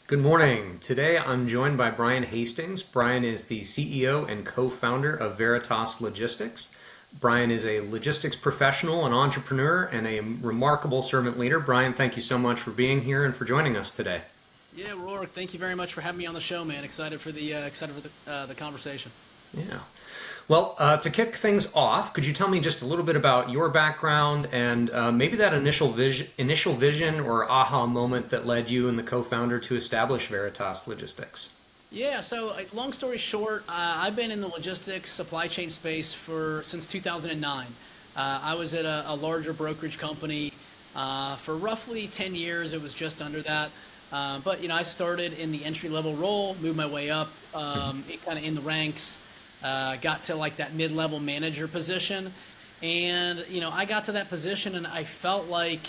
Good morning. Today I'm joined by Brian Hastings. Brian is the CEO and co-founder of Veritas Logistics. Brian is a logistics professional, an entrepreneur, and a remarkable servant leader. Brian, thank you so much for being here and for joining us today. Yeah, Rourke, thank you very much for having me on the show, man. Excited for the conversation. Yeah. Well, to kick things off, could you tell me just a little bit about your background and maybe that initial vision or aha moment that led you and the co-founder to establish Veritas Logistics? Yeah, so long story short, I've been in the logistics supply chain space for since 2009. I was at a larger brokerage company for roughly 10 years. It was just under that. But I started in the entry level role, moved my way up, kind of in the ranks. Got to like that mid-level manager position, and I got to that position and I felt like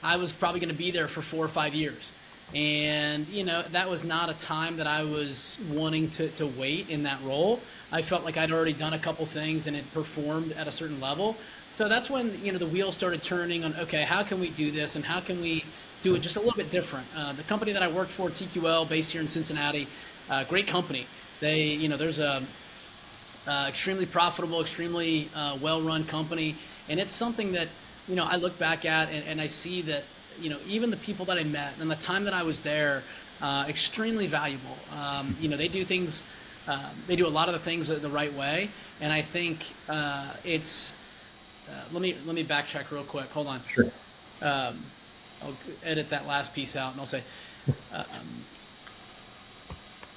I was probably going to be there for 4 or 5 years, and that was not a time that I was wanting to wait in that role. I felt like I'd already done a couple things and it performed at a certain level. So that's when the wheels started turning on, okay, how can we do this and how can we do it just a little bit different. The company that I worked for, TQL, based here in Cincinnati, great company. There's a extremely profitable, extremely well-run company, and it's something that I look back at and I see that even the people that I met and the time that I was there, extremely valuable. They do things, they do a lot of the things the right way, and I think it's. Let me backtrack real quick. Hold on. Sure. I'll edit that last piece out, and I'll say.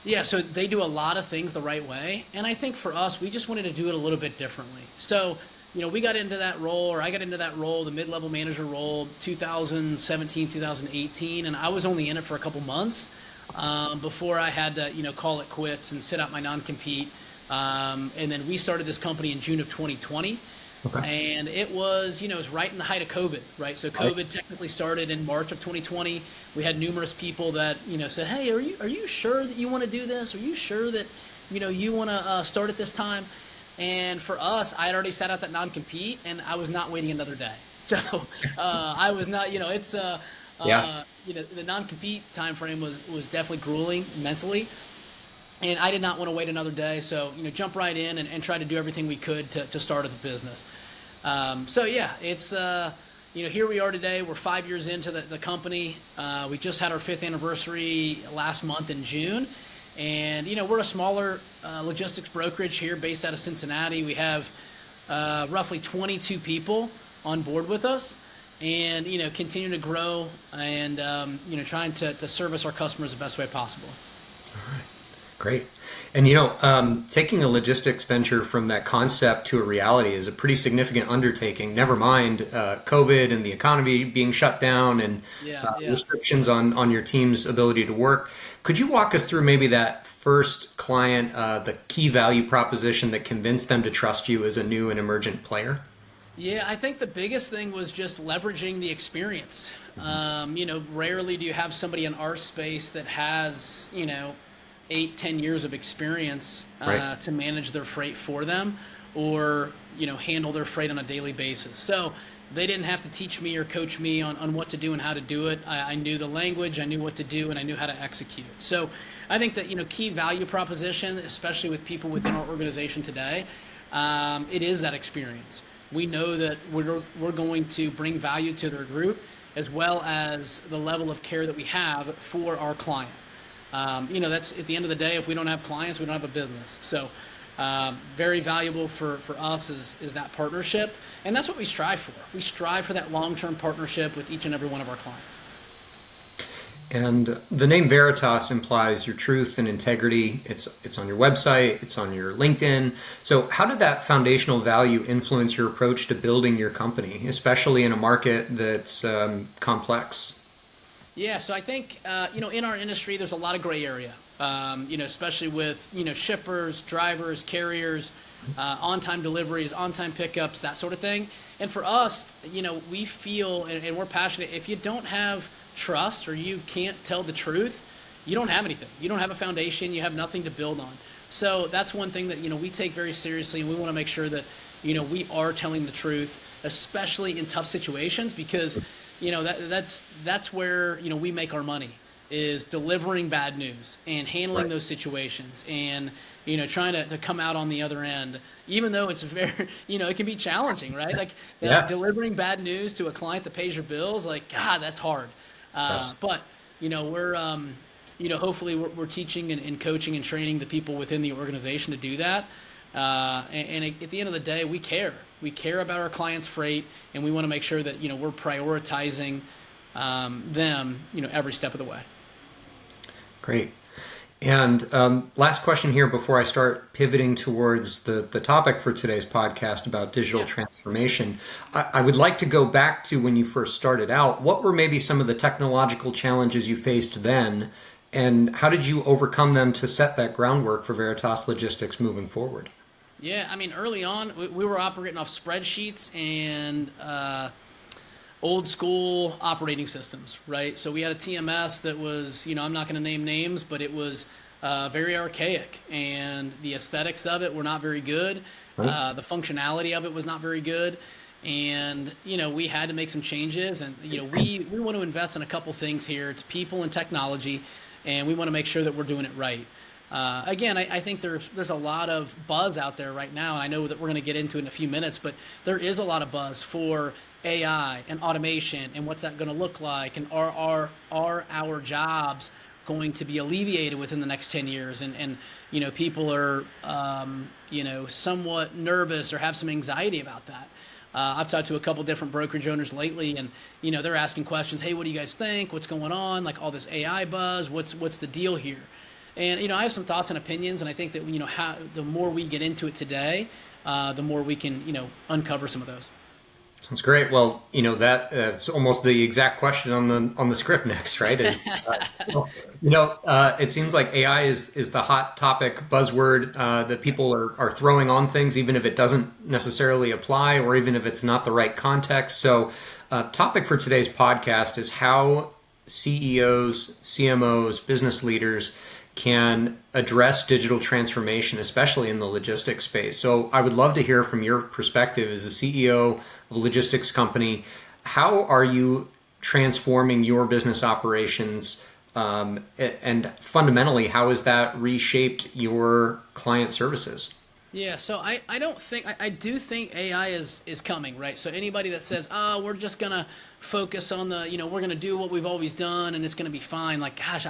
Yeah, so they do a lot of things the right way, and I think for us, we just wanted to do it a little bit differently. So, we got into that role, or I got into that role, the mid-level manager role, 2017, 2018, and I was only in it for a couple months before I had to, call it quits and sit out my non-compete. And then we started this company in June of 2020. Okay. And it was, it was right in the height of COVID, right? So COVID technically started in March of 2020. We had numerous people that, said, "Hey, are you sure that you want to do this? Are you sure that, you want to start at this time?" And for us, I had already sat out that non-compete, and I was not waiting another day. So I was not, Yeah. the non-compete time frame was definitely grueling mentally. And I did not want to wait another day, so jump right in and try to do everything we could to start the business. So yeah, it's here we are today. We're 5 years into the company. We just had our 5th anniversary last month in June, and we're a smaller logistics brokerage here based out of Cincinnati. We have roughly 22 people on board with us, and continue to grow and trying to service our customers the best way possible. All right. Great. And taking a logistics venture from that concept to a reality is a pretty significant undertaking. Never mind COVID and the economy being shut down and Yeah. restrictions on your team's ability to work. Could you walk us through maybe that first client, the key value proposition that convinced them to trust you as a new and emergent player? Yeah, I think the biggest thing was just leveraging the experience. Rarely do you have somebody in our space that has, 8, 10 years of experience Right. to manage their freight for them, or handle their freight on a daily basis. So they didn't have to teach me or coach me on what to do and how to do it. I knew the language, I knew what to do, and I knew how to execute. So I think that key value proposition, especially with people within our organization today, it is that experience. We know that we're going to bring value to their group, as well as the level of care that we have for our client. That's at the end of the day, if we don't have clients, we don't have a business. So very valuable for us is that partnership. And that's what we strive for. We strive for that long-term partnership with each and every one of our clients. And the name Veritas implies your truth and integrity. It's on your website, it's on your LinkedIn. So how did that foundational value influence your approach to building your company, especially in a market that's complex? Yeah, so I think, in our industry, there's a lot of gray area, especially with, shippers, drivers, carriers, on-time deliveries, on-time pickups, that sort of thing. And for us, we feel, and we're passionate, if you don't have trust or you can't tell the truth, you don't have anything. You don't have a foundation. You have nothing to build on. So that's one thing that, we take very seriously, and we want to make sure that, we are telling the truth, especially in tough situations, because, that's where, we make our money. is delivering bad news and handling those situations and, trying to come out on the other end, even though it's very, it can be challenging, right? Like delivering bad news to a client that pays your bills, like, God, that's hard. Yes. But, we're, hopefully we're teaching and coaching and training the people within the organization to do that. And at the end of the day, we care. We care about our clients' freight, and we want to make sure that, we're prioritizing them, every step of the way. Great. And last question here before I start pivoting towards the topic for today's podcast about digital transformation. I would like to go back to when you first started out. What were maybe some of the technological challenges you faced then, and how did you overcome them to set that groundwork for Veritas Logistics moving forward? Yeah, I mean, early on, we were operating off spreadsheets and old school operating systems, right? So we had a TMS that was, I'm not going to name names, but it was very archaic, and the aesthetics of it were not very good. The functionality of it was not very good. And, we had to make some changes, and, we want to invest in a couple things here. It's people and technology, and we want to make sure that we're doing it right. Again, I think there's a lot of buzz out there right now, and I know that we're going to get into it in a few minutes, but there is a lot of buzz for AI and automation and what's that going to look like, and are our jobs going to be alleviated within the next 10 years? And people are, somewhat nervous or have some anxiety about that. I've talked to a couple different brokerage owners lately, and they're asking questions. Hey, what do you guys think? What's going on? Like all this AI buzz. What's the deal here? And I have some thoughts and opinions, and I think that the more we get into it today, the more we can uncover some of those. Sounds great. Well, that's almost the exact question on the script next, right? It seems like AI is the hot topic buzzword that people are throwing on things, even if it doesn't necessarily apply, or even if it's not the right context. So, topic for today's podcast is how CEOs, CMOs, business leaders can address digital transformation, especially in the logistics space. So I would love to hear from your perspective as a CEO of a logistics company. How are you transforming your business operations? And fundamentally, how has that reshaped your client services? Yeah, so I do think AI is coming, right? So anybody that says, we're just going to focus on we're going to do what we've always done and it's going to be fine. Like, gosh,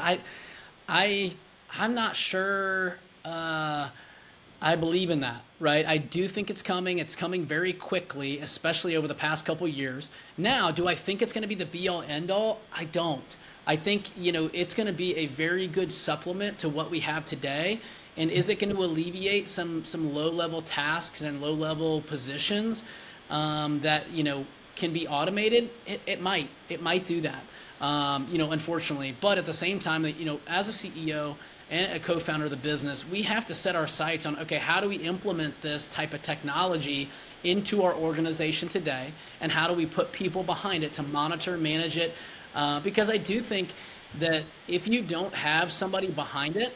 I'm not sure I believe in that, right? I do think it's coming. It's coming very quickly, especially over the past couple of years. Now, do I think it's going to be the be-all, end-all? I don't. I think, it's going to be a very good supplement to what we have today. And is it going to alleviate some low-level tasks and low-level positions that, can be automated? It might. It might do that, unfortunately. But at the same time, as a CEO and a co-founder of the business, we have to set our sights on, okay, how do we implement this type of technology into our organization today, and how do we put people behind it to monitor, manage it? Because I do think that if you don't have somebody behind it,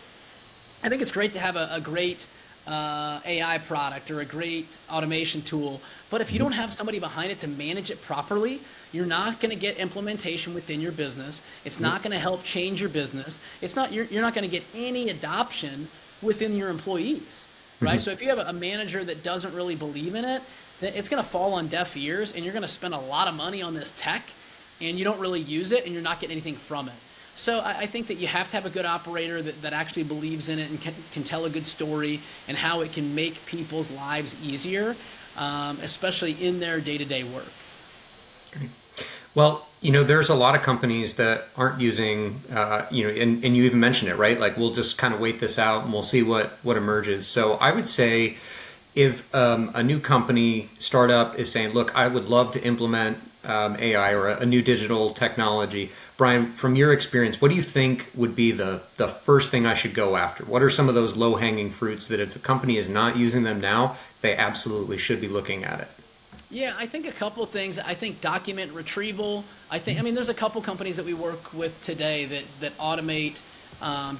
I think it's great to have a great AI product or a great automation tool, but if you don't have somebody behind it to manage it properly, you're not going to get implementation within your business. It's not going to help change your business. You're not going to get any adoption within your employees, right? So if you have a manager that doesn't really believe in it, then it's going to fall on deaf ears, and you're going to spend a lot of money on this tech, and you don't really use it, and you're not getting anything from it. So I think that you have to have a good operator that actually believes in it and can tell a good story and how it can make people's lives easier, especially in their day-to-day work. Great. Well, there's a lot of companies that aren't using, and you even mentioned it, right? Like, we'll just kind of wait this out and we'll see what emerges. So I would say if a new company startup is saying, look, I would love to implement AI or a new digital technology. Brian, from your experience, what do you think would be the first thing I should go after? What are some of those low-hanging fruits that if a company is not using them now, they absolutely should be looking at it? Yeah, I think a couple of things. I think document retrieval. There's a couple companies that we work with today that automate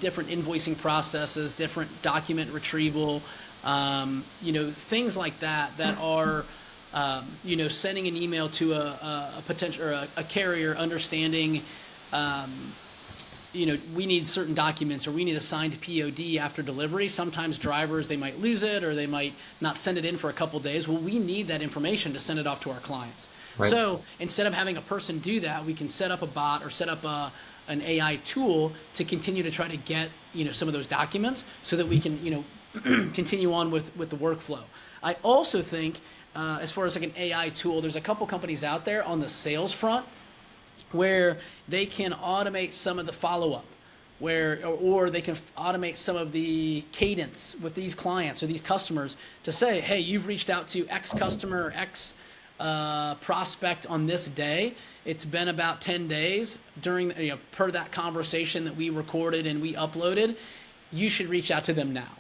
different invoicing processes, different document retrieval, things like that are sending an email to a potential or a carrier, understanding we need certain documents or we need a signed POD after delivery. Sometimes drivers, they might lose it or they might not send it in for a couple days. Well, we need that information to send it off to our clients. Right. So instead of having a person do that, we can set up a bot or set up an AI tool to continue to try to get, some of those documents so that we can, continue on with the workflow. I also think, as far as like an AI tool, there's a couple companies out there on the sales front where they can automate some of the follow-up, or they can automate some of the cadence with these clients or these customers to say, hey, you've reached out to X customer or X prospect on this day. It's been about 10 days during, per that conversation that we recorded and we uploaded. You should reach out to them now,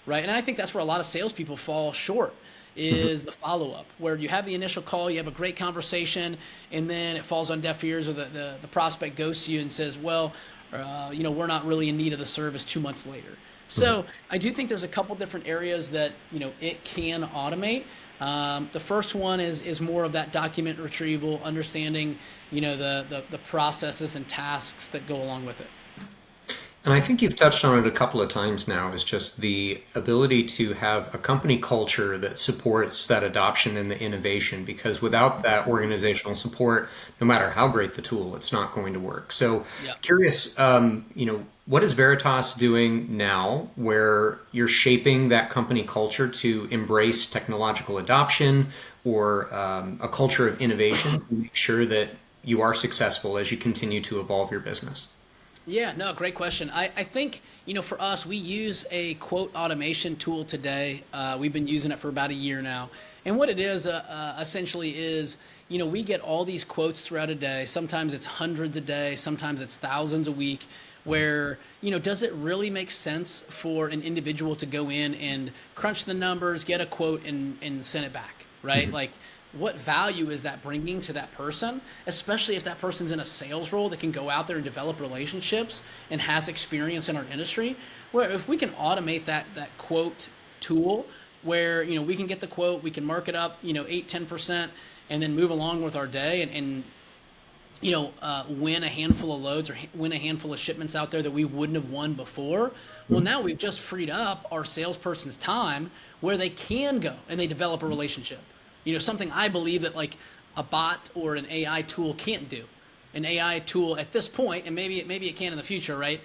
right? And I think that's where a lot of salespeople fall short, is the follow-up, where you have the initial call, you have a great conversation, and then it falls on deaf ears, or the prospect ghosts you and says, well, we're not really in need of the service 2 months later. So I do think there's a couple different areas that, it can automate. The first one is more of that document retrieval, understanding, the processes and tasks that go along with it. And I think you've touched on it a couple of times now, is just the ability to have a company culture that supports that adoption and the innovation, because without that organizational support, no matter how great the tool, it's not going to work. So curious, what is Veritas doing now where you're shaping that company culture to embrace technological adoption or a culture of innovation to make sure that you are successful as you continue to evolve your business? Yeah, no, great question. I think, for us, we use a quote automation tool today. We've been using it for about a year now. And what it is essentially is, we get all these quotes throughout a day. Sometimes it's hundreds a day. Sometimes it's thousands a week, where, does it really make sense for an individual to go in and crunch the numbers, get a quote, and send it back, right? Mm-hmm. Like, what value is that bringing to that person, especially if that person's in a sales role that can go out there and develop relationships and has experience in our industry? Where if we can automate that quote tool, where we can get the quote, we can mark it up 8-10%, and then move along with our day and win a handful of loads or win a handful of shipments out there that we wouldn't have won before. Well, now we've just freed up our salesperson's time where they can go and they develop a relationship. Something I believe that like a bot or an AI tool can't do. An AI tool at this point, and maybe it can in the future, right?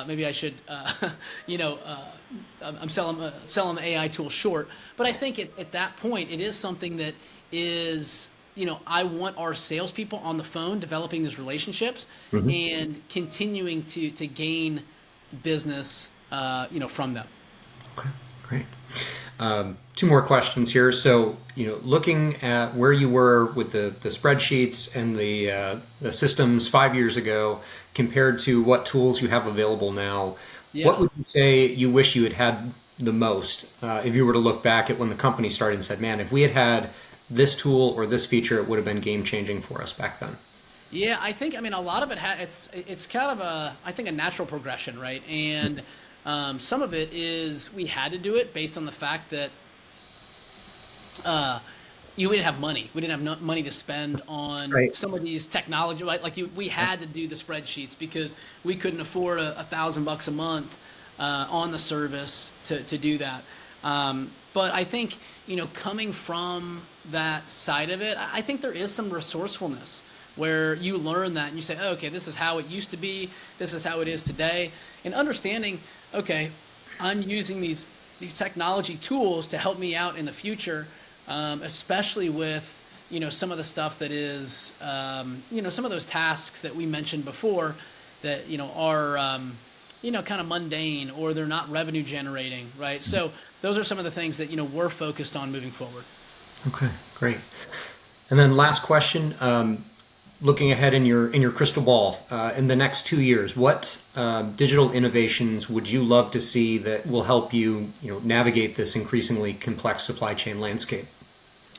Maybe I should, I'm selling the AI tool short. But I think at that point, it is something that is, I want our salespeople on the phone developing these relationships and continuing to gain business, from them. Okay, great. Two more questions here. So, looking at where you were with the spreadsheets and the systems 5 years ago compared to what tools you have available now, what would you say you wish you had the most if you were to look back at when the company started and said, man, if we had this tool or this feature, it would have been game-changing for us back then? Yeah, I think, a lot of it, it's kind of a natural progression, right? And some of it is we had to do it based on the fact that we didn't have money. We didn't have money to spend on some of these technology. Right? Like we had to do the spreadsheets because we couldn't afford $1,000 a month on the service to do that. But I think coming from that side of it, I think there is some resourcefulness where you learn that and you say, oh, okay, this is how it used to be. This is how it is today. And understanding, okay, I'm using these technology tools to help me out in the future, especially with, some of the stuff that is, some of those tasks that we mentioned before that, are, kind of mundane or they're not revenue generating, right? So those are some of the things that, we're focused on moving forward. Okay, great. And then last question, looking ahead in your crystal ball, in the next 2 years, what digital innovations would you love to see that will help you, navigate this increasingly complex supply chain landscape?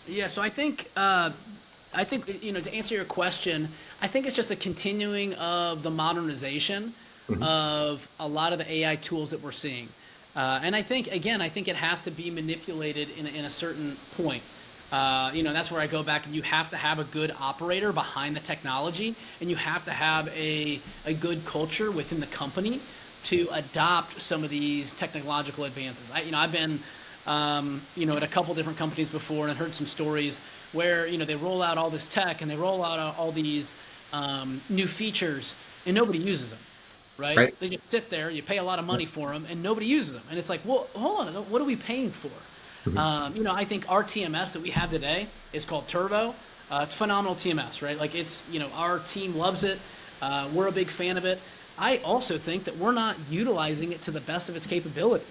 Yeah, so I think, to answer your question, I think it's just a continuing of the modernization of a lot of the AI tools that we're seeing. And I think it has to be manipulated in a certain point. That's where I go back, and you have to have a good operator behind the technology, and you have to have a good culture within the company to adopt some of these technological advances. I've been at a couple different companies before, and I've heard some stories where they roll out all this tech and they roll out all these new features, and nobody uses them. Right? They just sit there. You pay a lot of money for them, and nobody uses them. And it's like, well, hold on, what are we paying for? I think our TMS that we have today is called Turbo. It's phenomenal TMS, right? Like our team loves it. We're a big fan of it. I also think that we're not utilizing it to the best of its capability,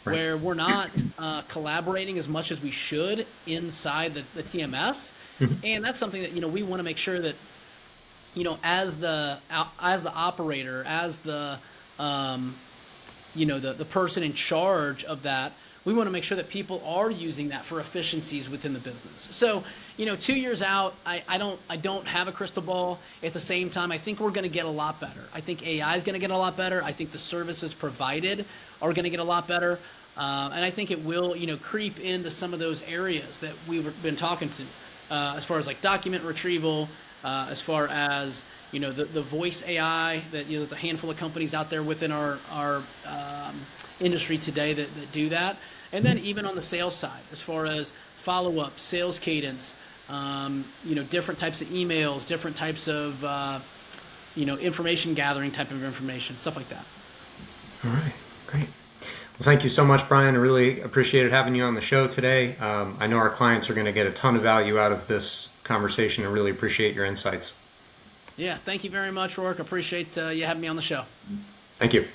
where we're not collaborating as much as we should inside the TMS. And that's something that, we want to make sure that, as the operator, as the the person in charge of that, we want to make sure that people are using that for efficiencies within the business. So, 2 years out, I don't have a crystal ball. At the same time, I think we're going to get a lot better. I think AI is going to get a lot better. I think the services provided are going to get a lot better. And I think it will, creep into some of those areas that we've been talking to, as far as like document retrieval, as far as the voice AI that there's a handful of companies out there within our industry today that do that, and then even on the sales side, as far as follow-up, sales cadence, different types of emails, different types of information gathering type of information, stuff like that. All right, great. Well, thank you so much, Brian. I really appreciated having you on the show today. I know our clients are going to get a ton of value out of this conversation, and really appreciate your insights. Yeah, thank you very much, Rourke. Appreciate you having me on the show. Thank you.